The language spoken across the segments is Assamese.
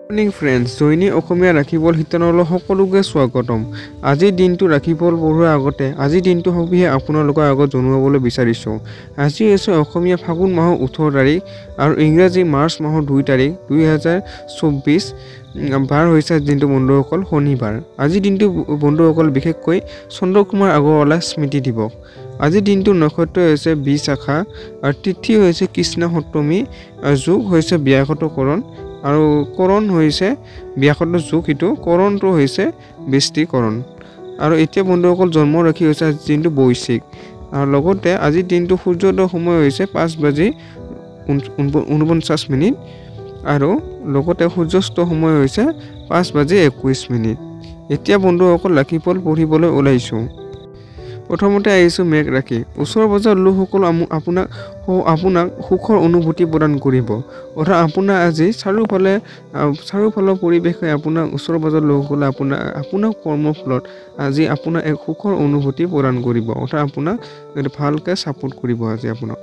মৰ্নিং ফ্ৰেণ্ডছ, দৈনিক অসমীয়া ৰাখিবল শিতানলৈ সকলোকে স্বাগতম। আজিৰ দিনটো ৰাখিবল পঢ়োৱাৰ আগতে আজিৰ দিনটো সবিহে আপোনালোকৰ আগত জনাবলৈ বিচাৰিছোঁ। আজি হৈছে অসমীয়া ফাগুন মাহৰ 18 তাৰিখ আৰু ইংৰাজী মাৰ্চ মাহৰ 2 তাৰিখ 2024। বাৰ হৈছে দিনটো বন্ধুসকল শনিবাৰ। আজিৰ দিনটো বন্ধুসকল বিশেষকৈ চন্দ্ৰকুমাৰ আগৰৱালা স্মৃতি দিৱস। আজিৰ দিনটো নক্ষত্ৰ হৈছে বিশাখা আৰু তিথি হৈছে কৃষ্ণ সপ্তমী আৰু যোগ হৈছে ব্যাঘতকৰণ আৰু কৰণ হৈছে ব্যাঘত যোগ, সিটো কৰণটো হৈছে বৃষ্টিকৰণ। আৰু এতিয়া বন্ধুসকল জন্ম ৰাশি হৈছে আজিৰ দিনটো বৈশিক আৰু লগতে আজিৰ দিনটো সূৰ্যোদয় সময় হৈছে 5:49 আৰু লগতে সূৰ্যাস্ত সময় হৈছে 5:21। এতিয়া বন্ধুসকল ৰাশিফল পঢ়িবলৈ ওলাইছোঁ। প্ৰথমতে আহিছোঁ মেঘ ৰাশি। ওচৰ পাজৰ লোকসকল আপোনাক সুখৰ অনুভূতি প্ৰদান কৰিব। অৰ্থাৎ আপোনাৰ আজি চাৰিওফালৰ পৰিৱেশে আপোনাৰ ওচৰ পাজৰ লোকসকলে আপোনাৰ কৰ্মৰ ফলত আজি আপোনাৰ এক সুখৰ অনুভূতি প্ৰদান কৰিব। অৰ্থাৎ আপোনাক ভালকৈ ছাপোৰ্ট কৰিব আজি আপোনাক।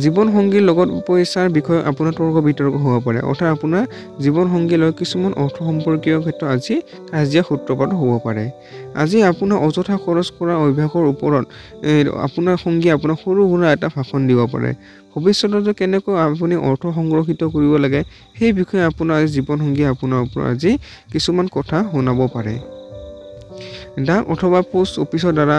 জীৱন সংগীৰ লগত পইচাৰ বিষয়ে আপোনাৰ তৰ্ক বিতৰ্ক হ'ব পাৰে। অৰ্থাৎ আপোনাৰ জীৱন সংগীৰ লগত কিছুমান অৰ্থ সম্পৰ্কীয় ক্ষেত্ৰত আজি কাজিয়া সূত্ৰপাত হ'ব পাৰে। আজি আপোনাৰ অযথা খৰচ কৰা অভ্যাসৰ ওপৰত আপোনাৰ সংগীয়ে আপোনাক সৰু সুৰা এটা ভাষণ দিব পাৰে। ভৱিষ্যতত কেনেকৈ আপুনি অৰ্থ সংৰক্ষিত কৰিব লাগে সেই বিষয়ে আপোনাৰ জীৱন সংগীয়ে আপোনাৰ ওপৰত আজি কিছুমান কথা শুনাব পাৰে। ডাক অথবা পোষ্ট অফিচৰ দ্বাৰা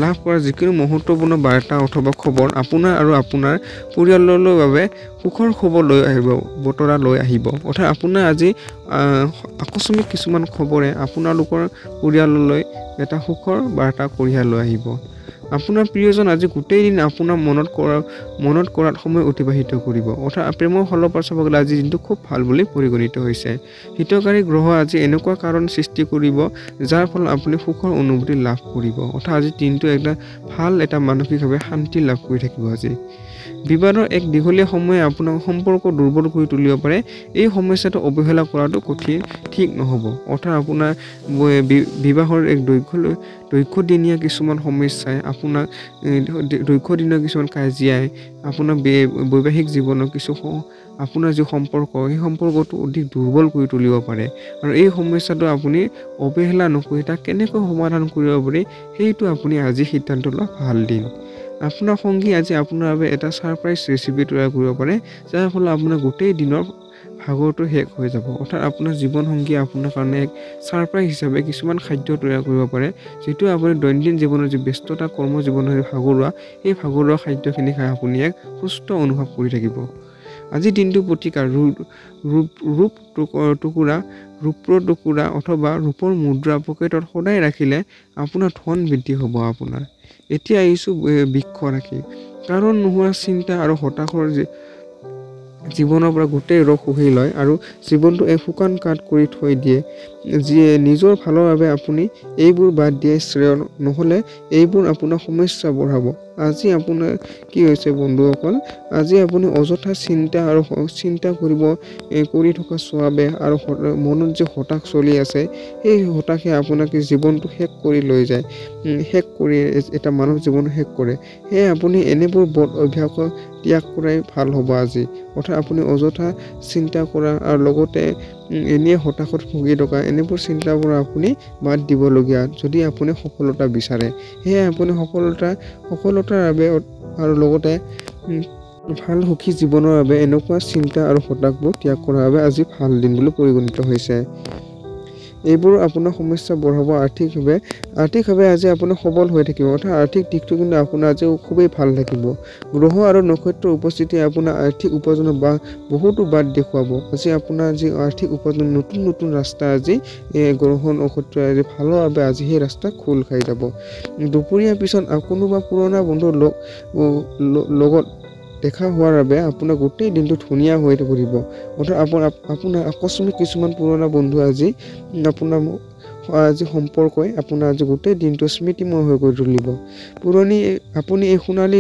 লাভ কৰা যিকোনো মহত্বপূৰ্ণ বাৰ্তা অথবা খবৰ আপোনাৰ আৰু আপোনাৰ পৰিয়ালৰ বাবে সুখৰ খবৰ বতৰা লৈ আহিব। অৰ্থাৎ আপোনাৰ আজি আকস্মিক কিছুমান খবৰে আপোনালোকৰ পৰিয়াললৈ এটা সুখৰ বাৰ্তা কঢ়িয়াই লৈ আহিব। আপোনাৰ প্ৰিয়জন আজি গোটেই দিন আপোনাৰ মনত কৰাত সময় অতিবাহিত কৰিব। অৰ্থাৎ প্ৰেমৰ ফালৰ পৰা চাব গ'লে আজি দিনটো খুব ভাল বুলি পৰিগণিত হৈছে। হিতকাৰী গ্ৰহ আজি এনেকুৱা কাৰণ সৃষ্টি কৰিব যাৰ ফলত আপুনি সুখৰ অনুভূতি লাভ কৰিব। অৰ্থাৎ আজি দিনটো এটা মানসিকভাৱে শান্তি লাভ কৰি থাকিব আজি। বিবাদৰ এক দীঘলীয়া সময়ে আপোনাৰ সম্পৰ্ক দুৰ্বল কৰি তুলিব পাৰে। এই সমস্যাটো অৱহেলা কৰাটো ঠিক নহ'ব। অৰ্থাৎ আপোনাৰ বিবাহৰ এক দীৰ্ঘদিনীয়া কিছুমান সমস্যাই আপোনাক দীৰ্ঘদিনীয়া কিছুমান কাজিয়াই আপোনাৰ বৈবাহিক জীৱনৰ আপোনাৰ যি সম্পৰ্ক সেই সম্পৰ্কটো অধিক দুৰ্বল কৰি তুলিব পাৰে। আৰু এই সমস্যাটো আপুনি অৱহেলা নকৰি তাক কেনেকৈ সমাধান কৰিব পাৰি সেইটো আপুনি আজি সিদ্ধান্ত লোৱা ভাল দিন। আপোনাৰ সংগী আজি আপোনাৰ বাবে এটা ছাৰপ্ৰাইজ ৰেচিপি তৈয়াৰ কৰিব পাৰে যাৰ ফলত আপোনাৰ গোটেই দিনৰ ভাগৰটো শেষ হৈ যাব। অৰ্থাৎ আপোনাৰ জীৱন সংগীয়ে আপোনাৰ কাৰণে এক ছাৰপ্ৰাইজ হিচাপে কিছুমান খাদ্য তৈয়াৰ কৰিব পাৰে যিটো আপুনি দৈনন্দিন জীৱনৰ যি ব্যস্ততা কৰ্ম জীৱনৰ ভাগৰুৱা সেই ভাগৰুৱা খাদ্যখিনি খাই আপুনি এক সুস্থ অনুভৱ কৰি থাকিব। আজি দিনটো প্ৰতিকাৰ ৰূপৰ টুকুৰা অথবা ৰূপৰ মুদ্ৰা পকেটত সদায় ৰাখিলে আপোনাৰ ধন বৃদ্ধি হ'ব আপোনাৰ। এতিয়া আহিছোঁ বৃক্ষ ৰাশি। কাৰণ নোহোৱা চিন্তা আৰু হতাশৰ জীৱনৰ পৰা গোটেই ৰস শুহি লয় আৰু জীৱনটো এক শুকান কাঠ কৰি থৈ দিয়ে। যিয়ে নিজৰ ভালৰ বাবে আপুনি এইবোৰ বাদ দিয়ে শ্ৰেয়, নহ'লে এইবোৰ আপোনাৰ সমস্যা বঢ়াব। আজি আপোনাৰ কি হৈছে বন্ধুসকল, আজি আপুনি অযথা চিন্তা কৰি থকা স্বভাৱে আৰু মনত যে হতাশ চলি আছে সেই হতাশে আপোনাক জীৱনটো শেষ কৰি লৈ যায়, শেষ কৰি এটা মানৱ জীৱন শেষ কৰে। সেয়ে আপুনি এনেবোৰ বদ অভ্যাস ত্যাগ কৰাই ভাল হ'ব আজি। অৰ্থাৎ আপুনি অযথা চিন্তা কৰা আৰু লগতে এনেই হতাশত ভুগি থকা এনেবোৰ চিন্তাৰ পৰা আপুনি বাদ দিবলগীয়া যদি আপুনি সফলতা বিচাৰে। সেয়ে আপুনি সফলতাৰ বাবে আৰু লগতে ভাল সুখী জীৱনৰ বাবে এনেকুৱা চিন্তা আৰু হতাশবোৰ ত্যাগ কৰাৰ বাবে আজি ভাল দিন বুলি পৰিগণিত হৈছে। এইবোৰ আপোনাৰ সমস্যা বঢ়াব। আৰ্থিকভাৱে আজি আপুনি সবল হৈ থাকিব। অৰ্থাৎ আৰ্থিক দিশটো কিন্তু আপোনাৰ আজি খুবেই ভাল থাকিব। গ্ৰহ আৰু নক্ষত্ৰৰ উপস্থিতি আপোনাৰ আৰ্থিক উপাৰ্জনৰ বহুতো বাট দেখুৱাব। আজি আপোনাৰ যি আৰ্থিক উপাৰ্জন নতুন ৰাস্তা আজি গ্ৰহ নক্ষত্ৰই আজি ভালৰ বাবে আজি সেই ৰাস্তা খোল খাই যাব। দুপৰীয়াৰ পিছত কোনোবা পুৰণা বন্ধুৰ লগত দেখা হোৱাৰ বাবে আপোনাৰ গোটেই দিনটো ধুনীয়া হৈ পৰিব। অৰ্থাৎ আপোনাৰ আকস্মিক কিছুমান পুৰণা বন্ধু আজি সম্পৰ্কই আপোনাৰ আজি গোটেই দিনটো স্মৃতিময় হৈ তুলিব। আপুনি এই সোণালী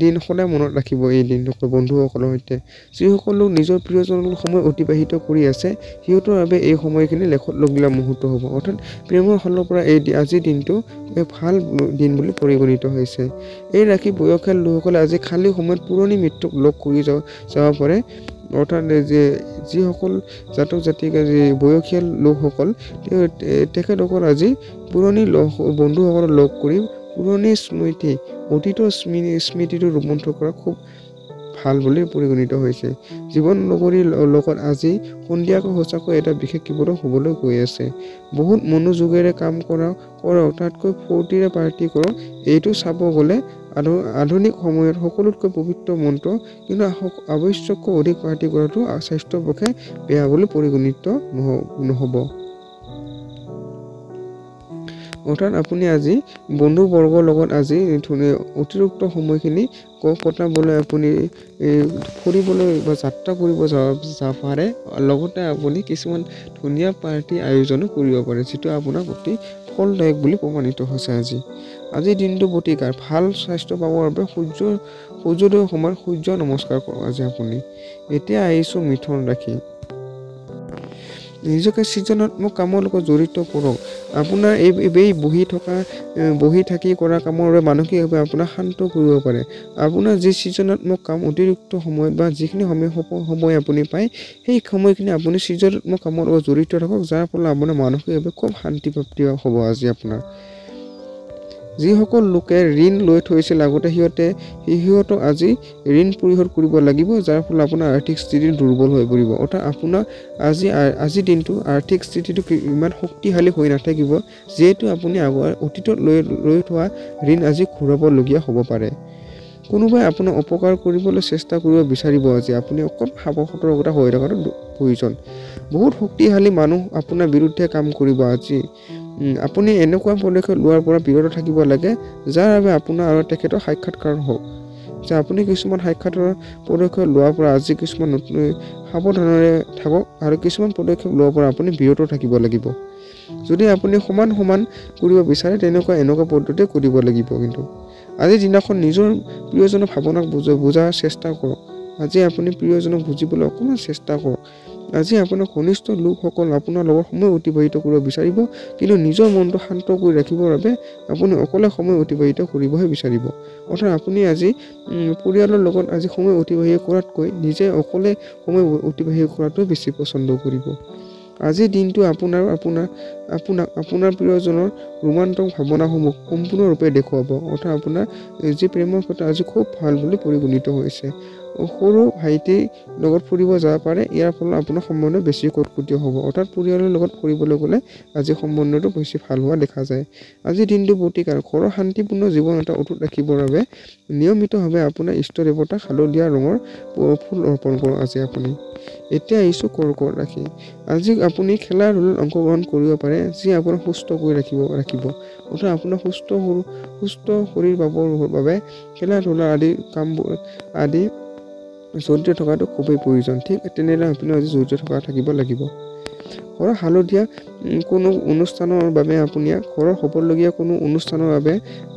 দিন সদায় মনত ৰাখিব। এই দিনটো বন্ধুসকলৰ সৈতে যিসকল লোক নিজৰ প্ৰিয়জনৰ সময় অতিবাহিত কৰি আছে সিহঁতৰ বাবে এই সময়খিনি লেখত লগীয়া মুহূৰ্ত হ'ব। অৰ্থাৎ প্ৰেমৰ ফালৰ পৰা আজিৰ দিনটো এক ভাল দিন বুলি পৰিগণিত হৈছে। এই ৰাশি বয়সীয়াল লোকসকলে আজি খালী সময়ত পুৰণি মিত্ৰক লগ কৰি যাব পাৰে। অৰ্থাৎ যে যিসকল জাতক জাতিকা বয়সীয়াল লোকসকল তেখেতসকল আজি পুৰণি বন্ধুসকলক লগ কৰি পুৰণি স্মৃতি অতীতৰ স্মৃতিটো ৰোমন্থন কৰা খুব ভাল বুলি পৰিগণিত হৈছে। জীৱন লগৰীৰ লগত আজি সন্ধিয়াকৈ সঁচাকৈ এটা বিশেষ কিবা হ'বলৈ গৈ আছে। বহুত মনোযোগেৰে কাম কৰক, তাতকৈ ফূৰ্তিৰে পাৰ্টি কৰক। এইটো চাব গ'লে আধুনিক সময়ত সকলোতকৈ পবিত্ৰ মন্ত্ৰ, কিন্তু আৱশ্যককৈ অধিক পাৰ্টি কৰাটো স্বাস্থ্যৰ পক্ষে বেয়া বুলি পৰিগণিত নহ'ব। অৰ্থাৎ আপুনি আজি বন্ধুবৰ্গৰ লগত আজি অতিৰিক্ত সময়খিনি কটাবলৈ আপুনি ফুৰিবলৈ বা যাত্ৰা কৰিব যাব পাৰে। লগতে আপুনি কিছুমান ধুনীয়া পাৰ্টি আয়োজনো কৰিব পাৰে, যিটো আপোনাৰ অতি ফলদায়ক বুলি প্ৰমাণিত হৈছে। আজিৰ দিনটো প্ৰতিকাৰ ভাল স্বাস্থ্য পাবৰ বাবে সূৰ্যোদয় সময়ত সূৰ্য নমস্কাৰ কৰক আজি আপুনি। এতিয়া আহিছোঁ মিথুন ৰাশি। নিজকে সৃজনাত্মক কামৰ লগত জড়িত কৰক। আপোনাৰ এই বহি থাকি কৰা কামৰ বাবে মানসিকভাৱে আপোনাক শান্ত কৰিব পাৰে। আপোনাৰ যি সৃজনাত্মক কাম অতিৰিক্ত সময়ত বা যিখিনি সময় আপুনি পায়, সেই সময়খিনি আপুনি সৃজনাত্মক কামৰ লগত জড়িত থাকক, যাৰ ফলত আপোনাৰ মানসিকভাৱে খুব শান্তিপ্ৰাপ্তি হ'ব আজি আপোনাৰ। যিসকল লোকে ঋণ লৈ থৈছিল আগতে সিহঁতক আজি ঋণ পৰিশোধ কৰিব লাগিব, যাৰ ফলত আপোনাৰ আৰ্থিক স্থিতি দুৰ্বল হৈ পৰিব। অৰ্থাৎ আপোনাৰ আজিৰ দিনটো আৰ্থিক স্থিতিটো ইমান শক্তিশালী হৈ নাথাকিব, যিহেতু আপুনি অতীতত লৈ থোৱা ঋণ আজি ঘূৰাবলগীয়া হ'ব পাৰে। কোনোবাই আপোনাক অপকাৰ কৰিবলৈ চেষ্টা কৰিব বিচাৰিব আজি, আপুনি অকণ সতৰ্কতা হৈ থকাটো প্ৰয়োজন। বহুত শক্তিশালী মানুহ আপোনাৰ বিৰুদ্ধে কাম কৰিব আজি। আপুনি এনেকুৱা পদক্ষেপ লোৱাৰ পৰা বিৰত থাকিব লাগে, যাৰ বাবে আপোনাৰ আৰু তেখেতৰ সাক্ষাৎকাৰ হওক। যে আপুনি কিছুমান সাক্ষাতৰ পদক্ষেপ লোৱাৰ পৰা আজি কিছুমান নতুন সাৱধানেৰে থাকক, আৰু কিছুমান পদক্ষেপ লোৱাৰ পৰা আপুনি বিৰত থাকিব লাগিব। যদি আপুনি সমান কৰিব বিচাৰে, এনেকুৱা পদ্ধতি কৰিব লাগিব। কিন্তু আজিৰ দিনাখন নিজৰ প্ৰিয়জনৰ ভাৱনাক বুজাৰ চেষ্টা কৰক। আজি আপুনি প্ৰিয়জনক বুজিবলৈ অকণমান চেষ্টা কৰক। আজি আপোনাৰ ঘনিষ্ঠ লোকসকল আপোনাৰ লগত সময় অতিবাহিত কৰিব বিচাৰিব, কিন্তু নিজৰ মনটো শান্ত কৰি ৰাখিবৰ বাবে আপুনি অকলে সময় অতিবাহিত কৰিবহে বিচাৰিব। অৰ্থাৎ আপুনি আজি পৰিয়ালৰ লগত আজি সময় অতিবাহিত কৰাতকৈ নিজে অকলে সময় অতিবাহিত কৰাটো বেছি পচন্দ কৰিব। আজিৰ দিনটো আপোনাৰ প্ৰিয়জনৰ ৰোমান্টিক ভাৱনাসমূহ সম্পূৰ্ণৰূপে দেখুৱাব। অৰ্থাৎ আপোনাৰ যি প্ৰেমৰ কথা আজি খুব ভাল বুলি পৰিগণিত হৈছে। সৰু ভাইটিৰ লগত ফুৰিব যাব পাৰে, ইয়াৰ ফলত আপোনাৰ সম্বন্ধ বেছি কটকটীয়া হ'ব। অৰ্থাৎ পৰিয়ালৰ লগত ফুৰিবলৈ গ'লে আজি সম্বন্ধটো বেছি ভাল হোৱা দেখা যায়। আজিৰ দিনটো প্ৰতিকাৰ ঘৰৰ শান্তিপূৰ্ণ জীৱন এটা অটুট ৰাখিবৰ বাবে নিয়মিতভাৱে আপোনাৰ ইষ্ট দেৱতাক হালধীয়া ৰঙৰ ফুল অৰ্পণ কৰক আজি আপুনি। এতিয়া আহিছোঁ কৰ্কট ৰাশি। আজি আপুনি খেলা ধূলাত অংশগ্ৰহণ কৰিব পাৰে, যি আপোনাক সুস্থ কৰি ৰাখিব। অৰ্থাৎ আপোনাৰ সুস্থ শৰীৰ পাবৰ বাবে খেলা ধূলা আদি জড়িত থকাটো খুবেই প্ৰয়োজন। ঠিক তেনেদৰে আপুনি আজি জড়িত থাকিব লাগিব। ঘৰৰ হালধীয়া কোনো অনুষ্ঠানৰ বাবে ঘৰৰ হ'বলগীয়া কোনো অনুষ্ঠানৰ বাবে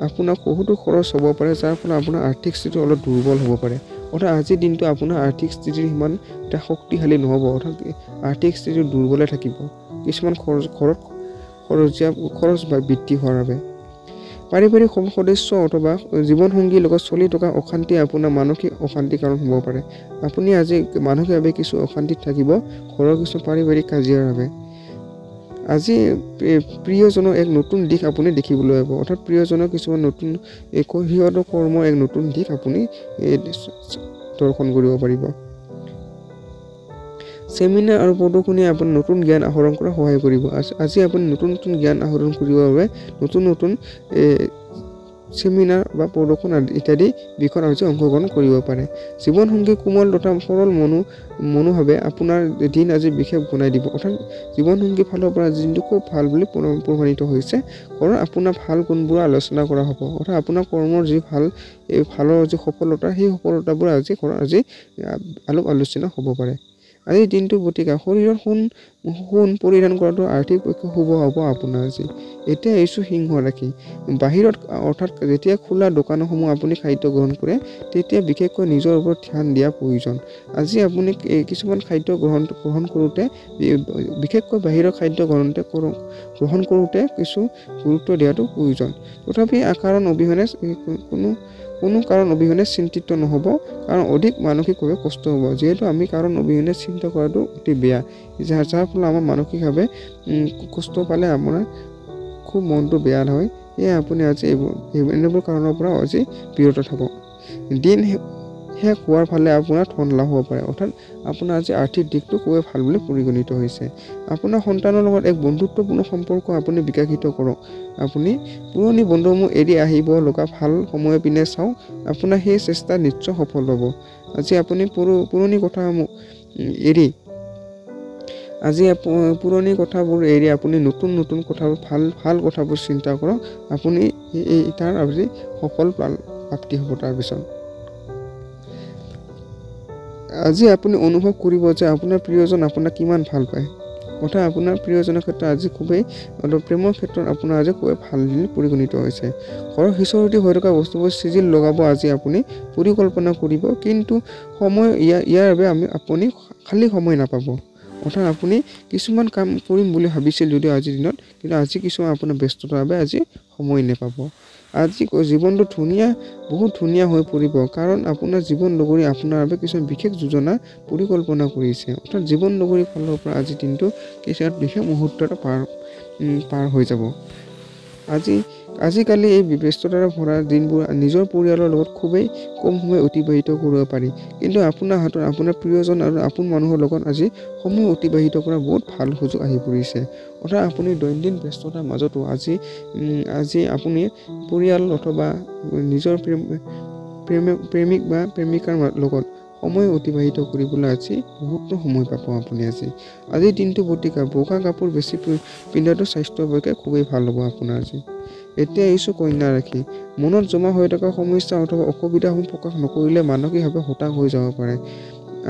আপোনাক বহুতো খৰচ হ'ব পাৰে, যাৰ ফলত আপোনাৰ আৰ্থিক স্থিতি অলপ দুৰ্বল হ'ব পাৰে। অৰ্থাৎ আজিৰ দিনটো আপোনাৰ আৰ্থিক স্থিতি সিমান এটা শক্তিশালী নহ'ব। অৰ্থাৎ আৰ্থিক স্থিতি দুৰ্বলে থাকিব, কিছুমান খৰচ বৃদ্ধি হোৱাৰ বাবে। পাৰিবাৰিক সদস্য অথবা জীৱনসংগীৰ লগত চলি থকা অশান্তি আপোনাৰ মানসিক অশান্তিৰ কাৰণ হ'ব পাৰে। আপুনি আজি মানসিকভাৱে কিছু অশান্তিত থাকিব, ঘৰৰ কিছু পাৰিবাৰিক কাজিয়াৰ বাবে। আজি প্ৰিয়জনৰ এক নতুন দিশ আপুনি দেখিবলৈ পাব। অৰ্থাৎ প্ৰিয়জনৰ কিছুমান নতুন সিহঁতৰ কৰ্মৰ এক নতুন দিশ আপুনি দৰ্শন কৰিব পাৰিব। চেমিনাৰ আৰু প্ৰদৰ্শনীয়ে আপোনাৰ নতুন জ্ঞান আহৰণ কৰাত সহায় কৰিব। আজি আপুনি নতুন জ্ঞান আহৰণ কৰিবৰ বাবে নতুন চেমিনাৰ বা প্ৰদৰ্শন ইত্যাদি বিষয়ত আজি অংশগ্ৰহণ কৰিব পাৰে। জীৱনসংগী কোমল তথা সৰল মনোভাৱে আপোনাৰ দিন আজি বিশেষ বনাই দিব। অৰ্থাৎ জীৱনসংগীৰ ফালৰ পৰা দিনটো খুব ভাল বুলি প্ৰমাণিত হৈছে। কাৰণ আপোনাৰ ভাল গুণবোৰ আলোচনা কৰা হ'ব। অৰ্থাৎ আপোনাৰ কৰ্মৰ যি ভালৰ যি সফলতা, সেই সফলতাবোৰ আজি আলোচনা হ'ব পাৰে। আজিৰ দিনটো প্ৰতিকাৰ শৰীৰত সোণ পৰিধান কৰাটো আৰ্থিক পক্ষে শুভ হ'ব আপোনাৰ আজি। এতিয়া আহিছোঁ সিংহ ৰাশি। বাহিৰত অৰ্থাৎ যেতিয়া খোলা দোকানসমূহ আপুনি খাদ্য গ্ৰহণ কৰে, তেতিয়া বিশেষকৈ নিজৰ ওপৰত ধ্যান দিয়া প্ৰয়োজন। আজি আপুনি কিছুমান খাদ্য গ্ৰহণ কৰোঁতে, বিশেষকৈ বাহিৰৰ খাদ্য গ্ৰহণ কৰোঁতে কিছু গুৰুত্ব দিয়াটো প্ৰয়োজন। তথাপি আকাৰণ অবিহনে কোনো কাৰণ অবিহনে চিন্তিত নহ'ব, কাৰণ অধিক মানসিকভাৱে কষ্ট হ'ব। যিহেতু আমি কাৰণ অবিহনে চিন্তা কৰাটো অতি বেয়া, যাৰ ফলত আমাৰ মানসিকভাৱে কষ্ট পালে আপোনাৰ খুব মনটো বেয়া হয়। সেয়ে আপুনি আজি এনেবোৰ কাৰণৰ পৰা আজি বিৰত থাকক। দিন শেষ হোৱাৰ ফালে আপোনাৰ ধন লাভ হ'ব পাৰে, অৰ্থাৎ আপোনাৰ আজি আৰ্থিক দিশটো খুবেই ভাল বুলি পৰিগণিত হৈছে। আপোনাৰ সন্তানৰ লগত এক বন্ধুত্বপূৰ্ণ সম্পৰ্ক আপুনি বিকশিত কৰক। আপুনি পুৰণি বন্ধুসমূহ এৰি আহিব লগা ভাল সময়ৰ পিনে চাওক, আপোনাৰ সেই চেষ্টা নিশ্চয় সফল হ'ব। আজি আপুনি পুৰণি কথাসমূহ এৰি পুৰণি কথাবোৰ এৰি আপুনি নতুন কথাবোৰ ভাল কথাবোৰ চিন্তা কৰক। আপুনি তাৰ আজি সফল প্ৰাপ্তি হ'ব। তাৰপিছত আজি আপুনি অনুভৱ কৰিব যে আপোনাৰ প্ৰিয়জন আপোনাক কিমান ভাল পায়, অৰ্থাৎ আপোনাৰ প্ৰিয়জনৰ ক্ষেত্ৰত আজি খুবেই প্ৰেমৰ ক্ষেত্ৰত আপোনাৰ আজি খুবেই ভাল বুলি পৰিগণিত হৈছে। ঘৰৰ সিঁচৰতি হৈ থকা বস্তুবোৰ চিজিল লগাব আজি আপুনি পৰিকল্পনা কৰিব, কিন্তু ইয়াৰ বাবে আপুনি খালী সময় নাপাব। অৰ্থাৎ আপুনি কিছুমান কাম কৰিম বুলি ভাবিছিল যদিও আজিৰ দিনত, কিন্তু আজি কিছুমান আপোনাৰ ব্যস্ততাৰ বাবে আজি সময় নাপাব। আজি জীৱনটো বহুত ধুনীয়া হৈ পৰিব, কাৰণ আপোনাৰ জীৱন নগৰী আপোনাৰ বাবে কিছুমান বিশেষ যোজনা পৰিকল্পনা কৰিছে। অৰ্থাৎ জীৱন নগৰীৰ ফালৰ পৰা আজিৰ দিনটো কিছুমান বিশেষ মুহূৰ্ত এটা পাৰ হৈ যাব। আজিকালি এই ব্যস্ততাৰে ভৰা দিনবোৰ নিজৰ পৰিয়ালৰ লগত খুবেই কম সময় অতিবাহিত কৰিব পাৰি, কিন্তু আপোনাৰ হাতত আপোনাৰ প্ৰিয়জন আৰু আপোন মানুহৰ লগত আজি সময় অতিবাহিত কৰা বহুত ভাল সুযোগ আহি পৰিছে। অৰ্থাৎ আপুনি দৈনন্দিন ব্যস্ততাৰ মাজতো আজি আপুনি পৰিয়াল অথবা নিজৰ প্ৰেমিক বা প্ৰেমিকাৰ লগত সময় অতিবাহিত কৰিবলৈ আজি বহুতো সময় পাব আপুনি। আজিৰ দিনটো বতিকা বগা কাপোৰ বেছি পিন্ধাটো স্বাস্থ্যৰ পক্ষে খুবেই ভাল হ'ব আপোনাৰ আজি। এতিয়া আহিছোঁ কন্যা ৰাশি। মনত জমা হৈ থকা সমস্যা অথবা অসুবিধাসমূহ প্ৰকাশ নকৰিলে মানসিকভাৱে হতাশ হৈ যাব পাৰে।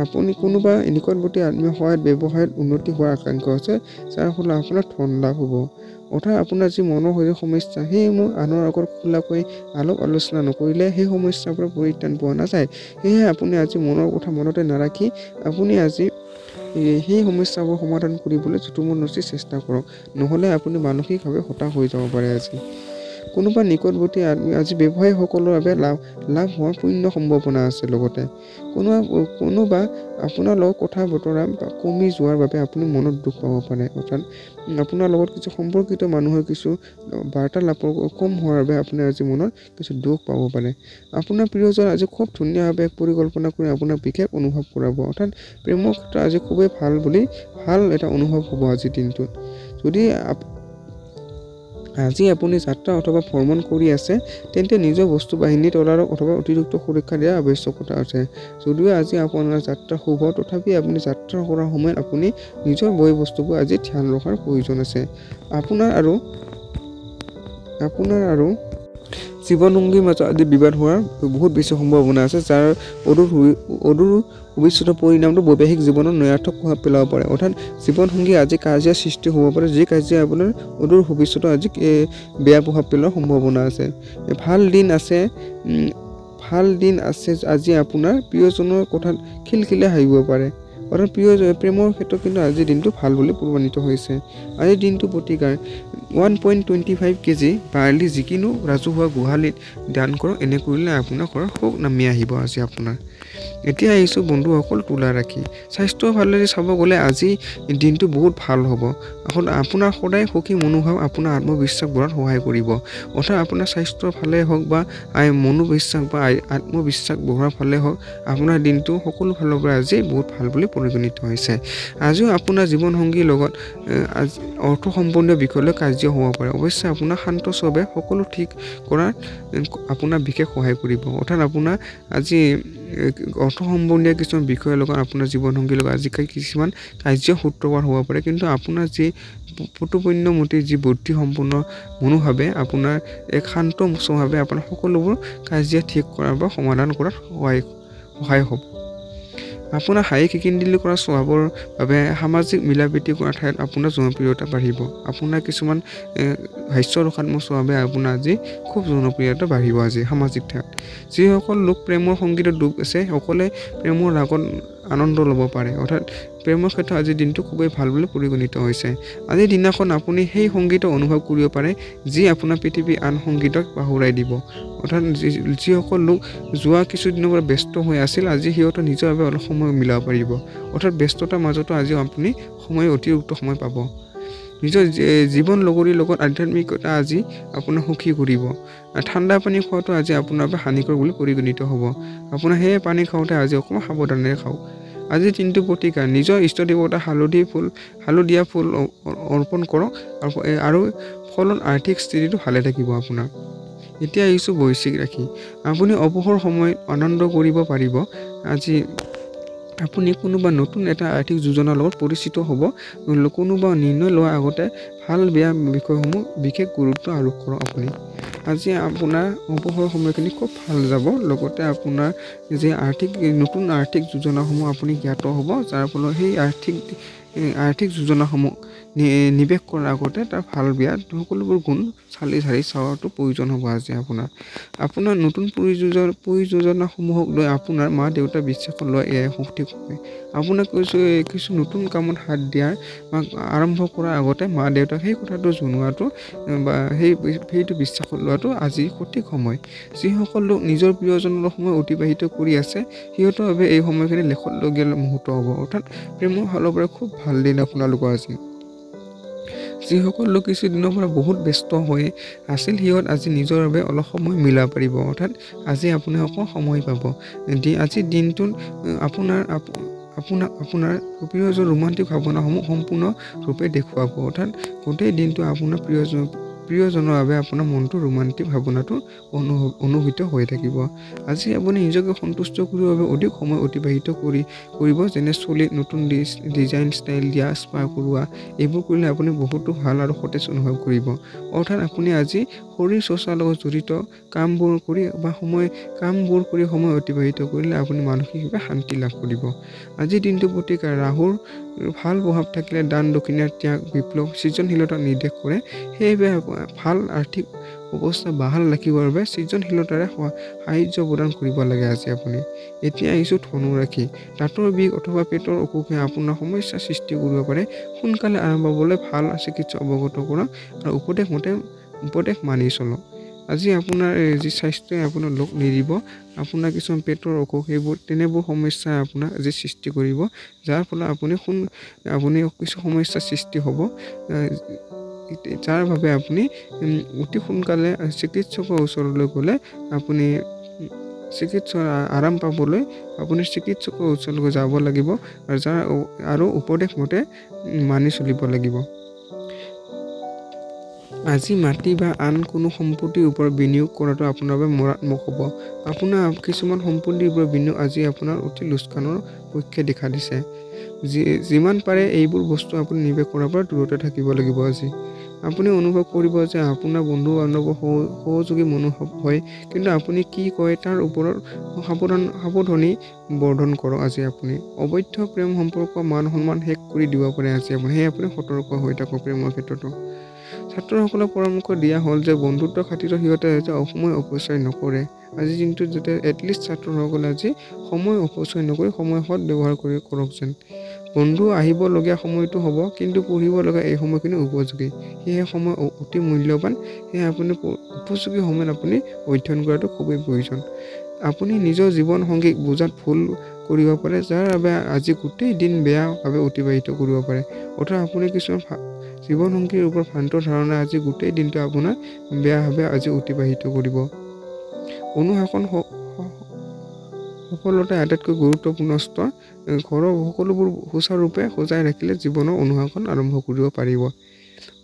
আপুনি কোনোবা নিকটৱৰ্তী আত্মীয় সহায়ত ব্যৱসায়ত উন্নতি হোৱাৰ আকাংক্ষা আছে, যাৰ ফলত আপোনাৰ ধন লাভ হ'ব। অৰ্থাৎ আপোনাৰ যি মনৰ শৰীৰৰ সমস্যা, সেইসমূহ আনৰ আগত খোলাকৈ আলাপ আলোচনা নকৰিলে সেই সমস্যাৰ পৰা পৰিত্ৰাণ পোৱা নাযায়। সেয়েহে আপুনি আজি মনৰ কথা মনতে নাৰাখি আপুনি আজি সেই সমস্যাবোৰ সমাধান কৰিবলৈ যুটুমুচ চেষ্টা কৰক, নহ'লে আপুনি মানসিকভাৱে হতাশ হৈ যাব পাৰে। আজি কোনোবা নিকটৱৰ্তী আত্মীয় আজি ব্যৱসায়ীসকলৰ বাবে লাভ হোৱাৰ পূৰ্ণ সম্ভাৱনা আছে। লগতে কোনোবা আপোনাৰ লগত কথা বতৰা কমি যোৱাৰ বাবে আপুনি মনত দুখ পাব পাৰে। অৰ্থাৎ আপোনাৰ লগত কিছু সম্পৰ্কিত মানুহৰ কিছু বাৰ্তালাপৰ কম হোৱাৰ বাবে আপুনি আজি মনত কিছু দুখ পাব পাৰে। আপোনাৰ প্ৰিয়জন আজি খুব ধুনীয়াভাৱে পৰিকল্পনা কৰি আপোনাক বিশেষ অনুভৱ কৰাব। অৰ্থাৎ প্ৰেমৰ ক্ষেত্ৰত আজি খুবেই ভাল এটা অনুভৱ হ'ব আজিৰ দিনটোত। যদি আজি আপুনি যাত্ৰা অথবা ভ্ৰমণ কৰি আছে, তেন্তে নিজৰ বস্তু বাহিনী তদাৰক অথবা অতিৰিক্ত সুৰক্ষা দিয়াৰ আৱশ্যকতা আছে। যদিও আজি আপোনাৰ যাত্ৰা শুভ, তথাপি আপুনি যাত্ৰা কৰাৰ সময়ত আপুনি নিজৰ বয় বস্তুবোৰ আজি ধ্যান ৰখাৰ প্ৰয়োজন আছে। আপোনাৰ আৰু জীৱনসংগীৰ মাজত আজি বিবাদ হোৱাৰ বহুত বেছি সম্ভাৱনা আছে, যাৰ অদূৰ ভৱিষ্যতৰ পৰিণামটো বৈবাহিক জীৱনত নৈৰাৰ্থক প্ৰভাৱ পেলাব পাৰে। অৰ্থাৎ জীৱনসংগী আজি কাজিয়াৰ সৃষ্টি হ'ব পাৰে, যি কাজিয়া আপোনাৰ অদূৰ ভৱিষ্যতৰ আজি বেয়া প্ৰভাৱ পেলোৱাৰ সম্ভাৱনা আছে। ভাল দিন আছে আজি আপোনাৰ প্ৰিয়জনৰ কথাত খিলখিলাই হাঁহিব পাৰে। অৰ্থাৎ প্ৰেমৰ ক্ষেত্ৰত কিন্তু আজিৰ দিনটো ভাল বুলি প্ৰমাণিত হৈছে। আজিৰ দিনটো প্ৰতিকাৰ 1.25 কেজি বাৰ্লি যিকোনো ৰাজহুৱা গোহালিত দান কৰক। এনে কৰিলে আপোনাৰ ঘৰত সুখ নামি আহিব আজি আপোনাৰ। এতিয়া আহিছোঁ বন্ধুসকল তুলা ৰাশি। স্বাস্থ্যৰ ফালেৰে চাব গ'লে আজি দিনটো বহুত ভাল হ'ব। আপোনাৰ সদায় সুখী মনোভাৱ আপোনাৰ আত্মবিশ্বাস বঢ়াত সহায় কৰিব। অৰ্থাৎ আপোনাৰ স্বাস্থ্যৰ ফালে হওক বা মনোবিশ্বাস বা আত্মবিশ্বাস বঢ়োৱাৰ ফালে হওক, আপোনাৰ দিনটো সকলো ফালৰ পৰা আজি বহুত ভাল বুলি পৰিগণিত হৈছে। আজিও আপোনাৰ জীৱনসংগীৰ লগত অৰ্থ সম্বন্ধীয় বিষয়লৈ কাৰ্য হ'ব পাৰে। অৱশ্যে আপোনাৰ শান্ত স্বভাৱে সকলো ঠিক কৰাত আপোনাৰ বিশেষ সহায় কৰিব। অৰ্থাৎ আপোনাৰ আজি অৰ্থ সম্বন্ধীয় কিছুমান বিষয়ৰ লগত আপোনাৰ জীৱনসংগীৰ লগত আজিকালি কিছুমান কাৰ্য সূত্ৰপাত হ'ব পাৰে, কিন্তু আপোনাৰ যি পুতুপন্যমতী যি বুদ্ধিসম্পন্ন মনোভাৱে আপোনাৰ এক শান্ত স্বভাৱে আপোনাৰ সকলোবোৰ কাৰ্য ঠিক কৰাৰ বা সমাধান কৰাত সহায় হ'ব। আপোনাৰ হাঁহি খিকিন্দিলি কৰা স্বভাৱৰ বাবে সামাজিক মিলাপ্ৰীতি কৰা ঠাইত আপোনাৰ জনপ্ৰিয়তা বাঢ়িব। আপোনাৰ কিছুমান হাস্যৰসাত্মক স্বভাৱে আপোনাৰ আজি খুব জনপ্ৰিয়তা বাঢ়িব আজি সামাজিক ঠাইত। যিসকল লোক প্ৰেমৰ সংগীতত ডুব আছে সকলে প্ৰেমৰ ৰাগত আনন্দ ল'ব পাৰে। অৰ্থাৎ প্ৰেমৰ ক্ষেত্ৰত আজিৰ দিনটো খুবেই ভাল বুলি পৰিগণিত হৈছে। আজিৰ দিনাখন আপুনি সেই সংগীতক অনুভৱ কৰিব পাৰে যি আপোনাৰ পৃথিৱীৰ আন সংগীতক পাহৰাই দিব। অৰ্থাৎ যিসকল লোক যোৱা কিছুদিনৰ পৰা ব্যস্ত হৈ আছিল আজি সিহঁতে নিজৰ বাবে অলপ সময় মিলাব পাৰিব। অৰ্থাৎ ব্যস্ততাৰ মাজতো আজিও আপুনি অতিৰিক্ত সময় পাব। নিজৰ জীৱন লগৰীৰ লগত আধ্যাত্মিকতা আজি আপোনাক সুখী কৰিব। ঠাণ্ডা পানী খোৱাটো আজি আপোনাৰ বাবে হানিকৰ বুলি পৰিগণিত হ'ব। আপোনাৰ সেই পানী খাওঁতে আজি অকণমান সাৱধানেৰে খাওক। আজিৰ দিনটো প্ৰতিকাৰ নিজৰ ইষ্ট দেৱতা হালধীয়া ফুল অৰ্পণ কৰক আৰু ফলত আৰ্থিক স্থিতিটো ভালে থাকিব আপোনাৰ। এতিয়া আহিছোঁ বৃশ্চিক ৰাশি। আপুনি অৱসৰ সময়ত আনন্দ কৰিব পাৰিব। আজি আপুনি কোনোবা নতুন এটা আৰ্থিক যোজনাৰ লগত পৰিচিত হ'ব। কোনোবা নিৰ্ণয় লোৱাৰ আগতে ভাল বেয়া বিষয়সমূহ বিশেষ গুৰুত্ব আৰোপ কৰক আপুনি। আজি আপোনাৰ অৱসৰ সময়খিনি খুব ভাল যাব। লগতে আপোনাৰ যে নতুন আৰ্থিক যোজনাসমূহ আপুনি জ্ঞাত হ'ব, যাৰ ফলত সেই আৰ্থিক যোজনাসমূহ নিৱেশ কৰাৰ আগতে তাৰ ভাল বেয়া সকলোবোৰ গুণ চালি চোৱাটো প্ৰয়োজন হ'ব। আজি আপোনাৰ নতুন পৰিযোজনাসমূহক লৈ আপোনাৰ মা দেউতাৰ বিশ্বাস লোৱা এয়াই সঠিক হয়। আপোনাক কিছু নতুন কামত হাত দিয়াৰ বা আৰম্ভ কৰাৰ আগতে মা দেউতাক সেই কথাটো জনোৱাটো বা সেইটো বিশ্বাস লোৱাটো আজি সঠিক সময়। যিসকল লোক নিজৰ প্ৰিয়জনৰ সময় অতিবাহিত কৰি আছে সিহঁতৰ বাবে এই সময়খিনি লেখতলগীয়া মুহূৰ্ত হ'ব। অৰ্থাৎ প্ৰেমৰ ফালৰ পৰা খুব ভাল দিন আপোনালোকৰ আজি। যিসকল লোক কিছুদিনৰ পৰা বহুত ব্যস্ত হৈ আছিল সিহঁত আজি নিজৰ বাবে অলপ সময় মিলাব পাৰিব। অৰ্থাৎ আজি আপুনি অকণ সময় পাব। আজিৰ দিনটোত আপোনাৰ প্ৰিয়জন ৰোমান্টিক ভাৱনাসমূহ সম্পূৰ্ণৰূপে দেখুৱাব। অৰ্থাৎ গোটেই দিনটো আপোনাৰ প্ৰিয়জনৰ বাবে আপোনাৰ মনটো ৰোমান্টিক ভাৱনাটো অনুভূত হৈ থাকিব। আজি আপুনি নিজকে সন্তুষ্ট কৰিবৰ বাবে অধিক সময় অতিবাহিত কৰিব। যেনে চুলিত নতুন ডিজাইন ষ্টাইল দিয়া, স্পা কৰোৱা, এইবোৰ কৰিলে আপুনি বহুতো ভাল আৰু সতেজ অনুভৱ কৰিব। অৰ্থাৎ আপুনি আজি শৰীৰ চৰ্চাৰ লগত জড়িত কামবোৰ কৰি সময় অতিবাহিত কৰিলে আপুনি মানসিকভাৱে শান্তি লাভ কৰিব। আজিৰ দিনটো প্ৰতিকাৰ ৰাহুৰ ভাল প্ৰভাৱ থাকিলে দান দক্ষিণাৰ ত্যাগ বিপ্লৱ সৃজনশীলতাক নিৰ্দেশ কৰে। সেইবাবে ভাল আৰ্থিক অৱস্থা বাহাল ৰাখিবৰ বাবে সৃজনশীলতাৰে সাহায্য প্ৰদান কৰিব লাগে আজি আপুনি। এতিয়া আহিছোঁ ধনু ৰাশি। দাঁতৰ বিষ অথবা পেটৰ অসুখে আপোনাৰ সমস্যাৰ সৃষ্টি কৰিব পাৰে। সোনকালে আৰম্ভ হ'বলৈ ভাল চিকিৎসা অৱগত কৰক আৰু উপদেশ মানি চলক। আজি আপোনাৰ যি স্বাস্থ্যই আপোনাৰ লগ নিদিব, আপোনাৰ কিছুমান পেটৰ অসুখ তেনেবোৰ সমস্যাই আপোনাক আজি সৃষ্টি কৰিব। যাৰ ফলত আপুনি কিছু সমস্যাৰ সৃষ্টি হ'ব। যাৰ বাবে আপুনি অতি সোনকালে চিকিৎসকৰ ওচৰলৈ গ'লে আপুনি চিকিৎসাৰ আৰাম পাবলৈ আপুনি চিকিৎসকৰ ওচৰলৈ যাব লাগিব আৰু উপদেশ মতে মানি চলিব লাগিব। আজি মাটি বা আন কোনো সম্পত্তিৰ ওপৰত বিনিয়োগ কৰাটো আপোনাৰ বাবে মাৰাত্মক হ'ব। আপোনাৰ কিছুমান সম্পত্তিৰ ওপৰত বিনিয়োগ আজি আপোনাৰ অতি লোকচানৰ পক্ষে দেখা দিছে। যিমান পাৰে এইবোৰ বস্তু আপুনি নিৱেশ কৰাৰ পৰা দূৰতে থাকিব লাগিব। আজি আপুনি অনুভৱ কৰিব যে আপোনাৰ বন্ধু বান্ধৱৰ সহযোগী মনোভাৱ হয়, কিন্তু আপুনি কি কয় তাৰ ওপৰত সাৱধানী বৰ্ধন কৰক। আজি আপুনি অবৈধ প্ৰেম সম্পৰ্ক মান সন্মান শেষ কৰি দিব পাৰে। আজি সেয়ে আপুনি সতৰ্ক হৈ থাকক প্ৰেমৰ ক্ষেত্ৰতো। ছাত্ৰসকলক পৰামৰ্শ দিয়া হ'ল যে বন্ধুত্বৰ খাতিৰত সিহঁতে সময় অপচয় নকৰে। আজিৰ দিনটোত যাতে এটলিষ্ট ছাত্ৰসকলে আজি সময় অপচয় নকৰি সময় সৎ ব্যৱহাৰ কৰক যেন। বন্ধু আহিবলগীয়া সময়টো হ'ব, কিন্তু পঢ়িব লগা এই সময়খিনি উপযোগী। সেয়ে সময় অতি মূল্যৱান। সেয়ে আপুনি উপযোগী সময়ত আপুনি অধ্যয়ন কৰাটো খুবেই প্ৰয়োজন। আপুনি নিজৰ জীৱন সংগীক বুজাত ভুল কৰিব পাৰে, যাৰ বাবে আজি গোটেই দিন বেয়াভাৱে অতিবাহিত কৰিব পাৰে। অৰ্থাৎ আপুনি কিছুমান জীৱন সংগীৰ ওপৰত ভ্ৰান্ত ধাৰণা আজি গোটেই দিনটো আপোনাৰ বেয়াভাৱে আজি অতিবাহিত কৰিব। অনুশাসন সফলতাৰ আটাইতকৈ গুৰুত্বপূৰ্ণ স্তৰ। ঘৰৰ সকলোবোৰ সুচাৰুৰূপে সজাই ৰাখিলে জীৱনৰ অনুশাসন আৰম্ভ কৰিব পাৰিব।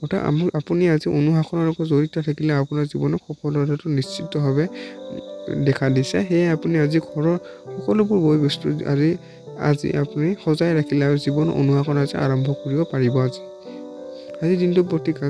অৰ্থাৎ আপুনি আজি অনুশাসনৰ লগত জড়িত থাকিলে আপোনাৰ জীৱনত সফলতাটো নিশ্চিতভাৱে দেখা দিছে। সেয়ে আপুনি আজি ঘৰৰ সকলোবোৰ বয় বস্তু আজি আপুনি সজাই ৰাখিলে আৰু জীৱনৰ অনুশাসন আজি আৰম্ভ কৰিব পাৰিব। আজি আজি দিনটো প্ৰতিকা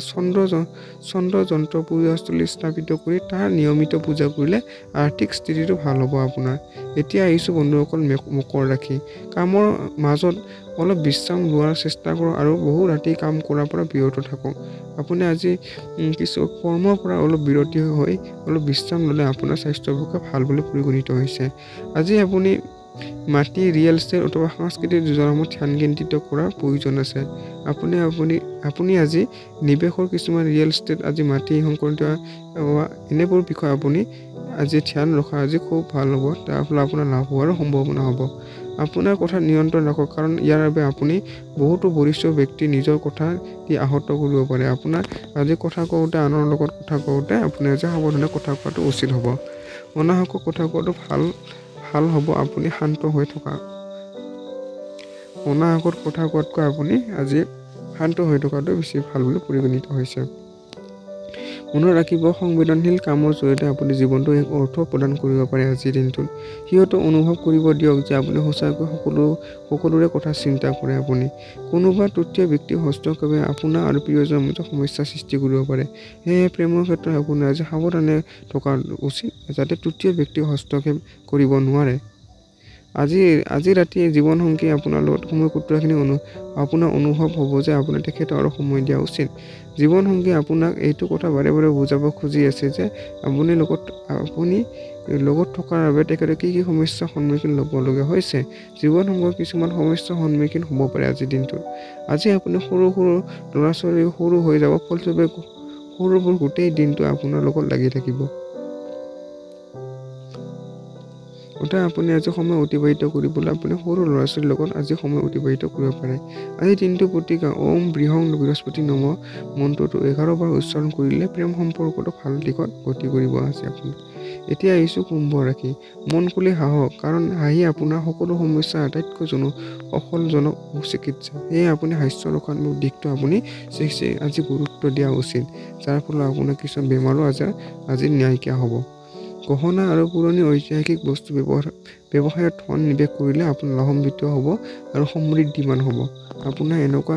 চন্দ্ৰ যন্ত্ৰ পূজাস্থলী স্থাপিত কৰি তাৰ নিয়মিত পূজা কৰিলে আৰ্থিক স্থিতিটো ভাল হ'ব আপোনাৰ। এতিয়া আহিছোঁ বন্ধুসকল মকৰ ৰাশি। কামৰ মাজত অলপ বিশ্ৰাম লোৱাৰ চেষ্টা কৰক আৰু বহু ৰাতি কাম কৰাৰ পৰা বিৰত থাকক। আপুনি আজি কিছু কৰ্মৰ পৰা অলপ বিৰতি হৈ অলপ বিশ্ৰাম ল'লে আপোনাৰ স্বাস্থ্যৰ পক্ষে ভাল বুলি পৰিগণিত হৈছে। আজি আপুনি মাটি, ৰিয়েল এষ্টেট অথবা সাংস্কৃতিক যোজনাসমূহ ধ্যান কেন্দ্ৰিত কৰাৰ প্ৰয়োজন আছে। আপুনি আজি নিৱেশৰ কিছুমান ৰিয়েল এষ্টেট, আজি মাটি সংক্ৰান্ত এনেবোৰ বিষয় আপুনি আজি ধ্যান ৰখা আজি খুব ভাল হ'ব। তাৰ ফলত আপোনাৰ লাভ হোৱাৰ সম্ভাৱনা হ'ব। আপোনাৰ কথা নিয়ন্ত্ৰণ ৰাখক, কাৰণ ইয়াৰ বাবে আপুনি বহুতো বৰিষ্ঠ ব্যক্তি নিজৰ কথা দি আহত কৰিব পাৰে। আপোনাৰ আজি কথা কওঁতে, আনৰ লগত কথা কওঁতে আপুনি আজি সাৱধানে কথা কোৱাটো উচিত হ'ব। অনাহক কথা কোৱাটো ভাল হ'ব। আপুনি শান্ত হৈ থকা। অনাহকত কথা কোৱাতকৈ আপুনি আজি শান্ত হৈ থকাটো বেছি ভাল বুলি পৰিগণিত হৈছে। মনত ৰাখিব, সংবেদনশীল কামৰ জৰিয়তে আপুনি জীৱনটো এক অৰ্থ প্ৰদান কৰিব পাৰে। আজিৰ দিনটোত সিহঁতক অনুভৱ কৰিব দিয়ক যে আপুনি সঁচাকৈ সকলোৰে কথা চিন্তা কৰে। আপুনি কোনোবা তৃতীয় ব্যক্তিৰ হস্তক্ষেপে আপোনাৰ আৰু প্ৰিয়জনৰ মাজত সমস্যাৰ সৃষ্টি কৰিব পাৰে। সেয়ে প্ৰেমৰ ক্ষেত্ৰত আপুনি আজি সাৱধানে থকা উচিত, যাতে তৃতীয় ব্যক্তিৰ হস্তক্ষেপ কৰিব নোৱাৰে। আজি ৰাতি জীৱনসংগী আপোনাৰ লগত সময় কটোৱাখিনি আপোনাৰ অনুভৱ হ'ব যে আপোনাৰ তেখেতক আৰু সময় দিয়া উচিত। জীৱনসংগী আপোনাক এইটো কথা বাৰে বাৰে বুজাব খুজি আছে যে আপুনি লগত থকাৰ বাবে তেখেতে কি সমস্যাৰ সন্মুখীন হ'বলগীয়া হৈছে। জীৱনসংগৰ কিছুমান সমস্যাৰ সন্মুখীন হ'ব পাৰে আজিৰ দিনটোত। আজি আপুনি সৰু ল'ৰা ছোৱালী সৰু হৈ যাব, ফলস্বৰূপে সৰুবোৰ গোটেই দিনটো আপোনাৰ লগত লাগি থাকিব। অৰ্থাৎ আপুনি আজি সময় অতিবাহিত কৰিবলৈ আপুনি সৰু ল'ৰা ছোৱালীৰ লগত আজি সময় অতিবাহিত কৰিব পাৰে। আজি দিনটো প্ৰতিকা ওম বৃহং বৃহস্পতি নম মন্ত্ৰটো 11 বাৰ উচ্চাৰণ কৰিলে প্ৰেম সম্পৰ্কটো ভাল দিশত গতি কৰিব আছে আপুনি। এতিয়া আহিছোঁ কুম্ভ ৰাশি। মন খুলি হাঁহক, কাৰণ হাঁহি আপোনাৰ সকলো সমস্যাৰ আটাইতকৈ সফলজনক চিকিৎসা। সেয়ে আপুনি হাস্য ৰসাত্মক দিশটো আপুনি আজি গুৰুত্ব দিয়া উচিত, যাৰ ফলত আপোনাৰ কিছুমান বেমাৰো আজি নাইকিয়া হ'ব। গহনা আৰু পুৰণি ঐতিহাসিক বস্তু ব্যৱসায়ত ধন নিৱেশ কৰিলে আপোনাৰ লাভান্বিত হ'ব আৰু সমৃদ্ধিমান হ'ব। আপোনাৰ এনেকুৱা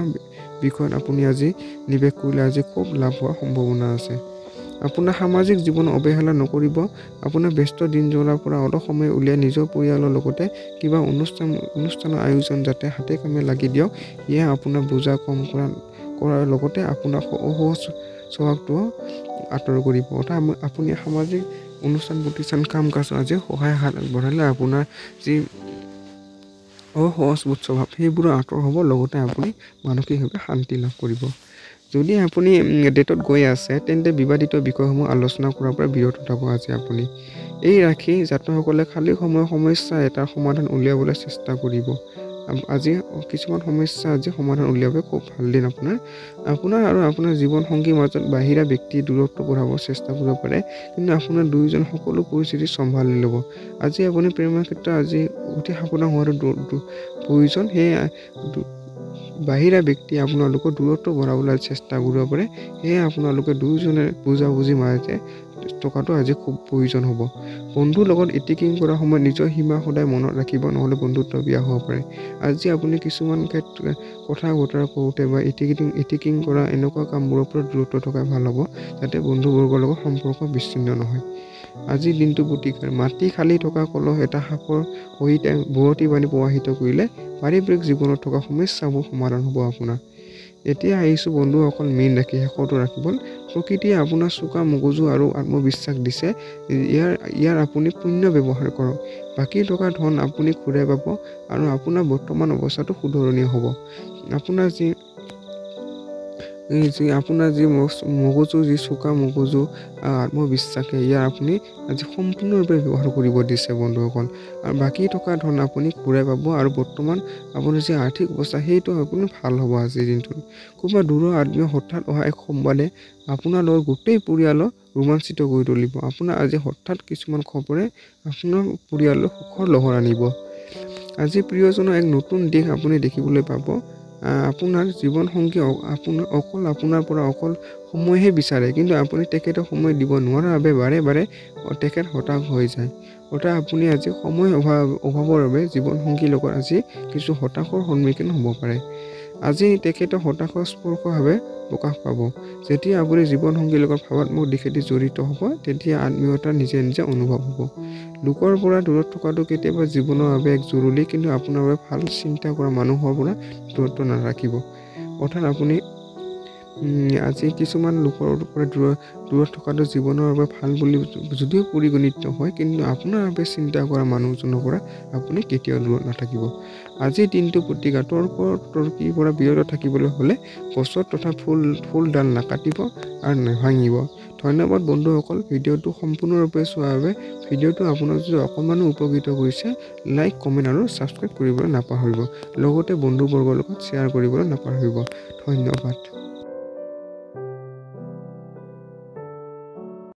বিষয়ত আপুনি আজি নিৱেশ কৰিলে আজি খুব লাভ হোৱাৰ সম্ভাৱনা আছে। আপোনাৰ সামাজিক জীৱন অৱহেলা নকৰিব। আপোনাৰ ব্যস্ত দিনজোৰাৰ পৰা অলপ সময় উলিয়াই নিজৰ পৰিয়ালৰ লগতে কিবা অনুষ্ঠানৰ আয়োজন যাতে হাতে কামে লাগি দিয়ক। ইয়ে আপোনাৰ বোজা কম কৰাৰ লগতে আপোনাৰ অসহজ স্বভাৱটো আঁতৰ কৰিব। অৰ্থাৎ আপুনি সামাজিক অনুষ্ঠান প্ৰতিষ্ঠান কাম কাজ আজি সহায় হাত আগবঢ়ালে আপোনাৰ যি অসহজ স্বভাৱ সেইবোৰৰ আঁতৰ হ'ব, লগতে আপুনি মানসিকভাৱে শান্তি লাভ কৰিব। যদি আপুনি ডেটত গৈ আছে তেন্তে বিবাদিত বিষয়সমূহ আলোচনা কৰাৰ পৰা বিৰত থাকক আজি আপুনি। এই ৰাশি জাতকসকলে খালী সমস্যা এটাৰ সমাধান উলিয়াবলৈ চেষ্টা কৰিব। আজি কিছুমান সমস্যা আজি সমাধান উলিয়াব খুব ভাল দিন আপোনাৰ আৰু আপোনাৰ জীৱনসংগীৰ মাজত বাহিৰা ব্যক্তি দূৰত্ব বঢ়াবৰ চেষ্টা কৰিব পাৰে, কিন্তু আপোনাৰ দুয়োজন সকলো পৰিস্থিতি চম্ভালি ল'ব। আজি আপুনি প্ৰেমৰ ক্ষেত্ৰত আজি অতি সাৱধান হোৱাটো প্ৰয়োজন। সেয়ে বাহিৰা ব্যক্তি আপোনালোকৰ দূৰত্ব বঢ়াবলৈ চেষ্টা কৰিব পাৰে। সেয়ে আপোনালোকে দুয়োজনে বুজাবুজি মাজতে থকাটো আজি খুব প্ৰয়োজন হ'ব। বন্ধুৰ লগত ইটিকিং কৰাৰ সময়ত নিজৰ সীমা সদায় মনত ৰাখিব, নহ'লে বন্ধুত্ব বেয়া হ'ব পাৰে। আজি আপুনি কিছুমান কথা বতৰা কৰোঁতে বা ইটিকিং কৰা এনেকুৱা কামবোৰৰ পৰা দূৰত্ব থকা ভাল হ'ব, যাতে বন্ধুবৰ্গৰ লগত সম্পৰ্ক বিচ্ছিন্ন নহয়। আজিৰ দিনটো প্ৰতিকাৰ মাটি খালি থকা কলহ এটা সাপৰ সহিতে বোৱতী পানী প্ৰৱাহিত কৰিলে পাৰিবাৰিক জীৱনত থকা সমস্যাবোৰ সমাধান হ'ব আপোনাৰ। এতিয়া আহিছোঁ বন্ধুসকল মীন ৰাশি। শেষতো ৰাখিব, প্ৰকৃতিয়ে আপোনাৰ চোকা মগজু আৰু আত্মবিশ্বাস দিছে। ইয়াৰ আপুনি পুণ্য ব্যৱহাৰ কৰক। বাকী থকা ধন আপুনি ঘূৰাই পাব আৰু আপোনাৰ বৰ্তমান অৱস্থাটো শুধৰণীয় হ'ব। আপোনাৰ যি মগজু, যি চোকা মগজু আত্মবিশ্বাসে ইয়াৰ আপুনি আজি সম্পূৰ্ণৰূপে ব্যৱহাৰ কৰিব দিছে বন্ধুসকল। আৰু বাকী থকা ধন আপুনি ঘূৰাই পাব আৰু বৰ্তমান আপোনাৰ যি আৰ্থিক অৱস্থা সেইটো আপুনি ভাল হ'ব আজিৰ দিনটোত। কোনোবা দূৰৰ আত্মীয় হঠাৎ অহা এক সংবাদে আপোনাৰ লগত গোটেই পৰিয়ালক ৰোমাঞ্চিত কৰি তুলিব। আপোনাৰ আজি হঠাৎ কিছুমান খবৰে আপোনাৰ পৰিয়ালৰ সুখৰ লহৰ আনিব। আজি প্ৰিয়জনৰ এক নতুন দিশ আপুনি দেখিবলৈ পাব। আপোনাৰ জীৱনসংগী অকল আপোনাৰ পৰা অকল সময়হে বিচাৰে, কিন্তু আপুনি তেখেতক সময় দিব নোৱাৰাৰ বাবে বাৰে বাৰে তেখেত হতাশ হৈ যায়। অৰ্থাৎ আপুনি আজি সময় অভাৱৰ বাবে জীৱনসংগীৰ লগত আজি কিছু হতাশৰ সন্মুখীন হ'ব পাৰে। আজি তেখেতে হতাশাস্পৰ্শভাৱে প্ৰকাশ পাব। যেতিয়া আপুনি জীৱনসংগীৰ লগত ভাৱাত্মক দিশেদি জড়িত হ'ব, তেতিয়া আত্মীয়তা নিজে নিজে অনুভৱ হ'ব। লোকৰ পৰা দূৰত থকাটো কেতিয়াবা জীৱনৰ বাবে এক জৰুৰী, কিন্তু আপোনাৰ বাবে ভাল চিন্তা কৰা মানুহৰ পৰা দূৰত্ব নাৰাখিব। অৰ্থাৎ আপুনি আজি কিছুমান লোকৰ পৰা দূৰত থকাটো জীৱনৰ বাবে ভাল বুলি যদিও পৰিগণিত হয়, কিন্তু আপোনাৰ বাবে চিন্তা কৰা মানুহজনৰ পৰা আপুনি কেতিয়াও দূৰত নাথাকিব। আজিৰ দিনটো প্ৰতিকা তৰ্কিৰ পৰা বিৰত থাকিবলৈ হ'লে গছত তথা ফুলডাল নাকাটিব আৰু নাভাঙিব। ধন্যবাদ বন্ধুসকল, ভিডিঅ'টো সম্পূৰ্ণৰূপে চোৱাৰ বাবে। ভিডিঅ'টো আপোনাক যদি অকণমানো উপকৃত কৰিছে, লাইক, কমেণ্ট আৰু ছাবস্ক্ৰাইব কৰিবলৈ নাপাহৰিব। লগতে বন্ধুবৰ্গৰ লগত শ্বেয়াৰ কৰিবলৈ নাপাহৰিব। ধন্যবাদ।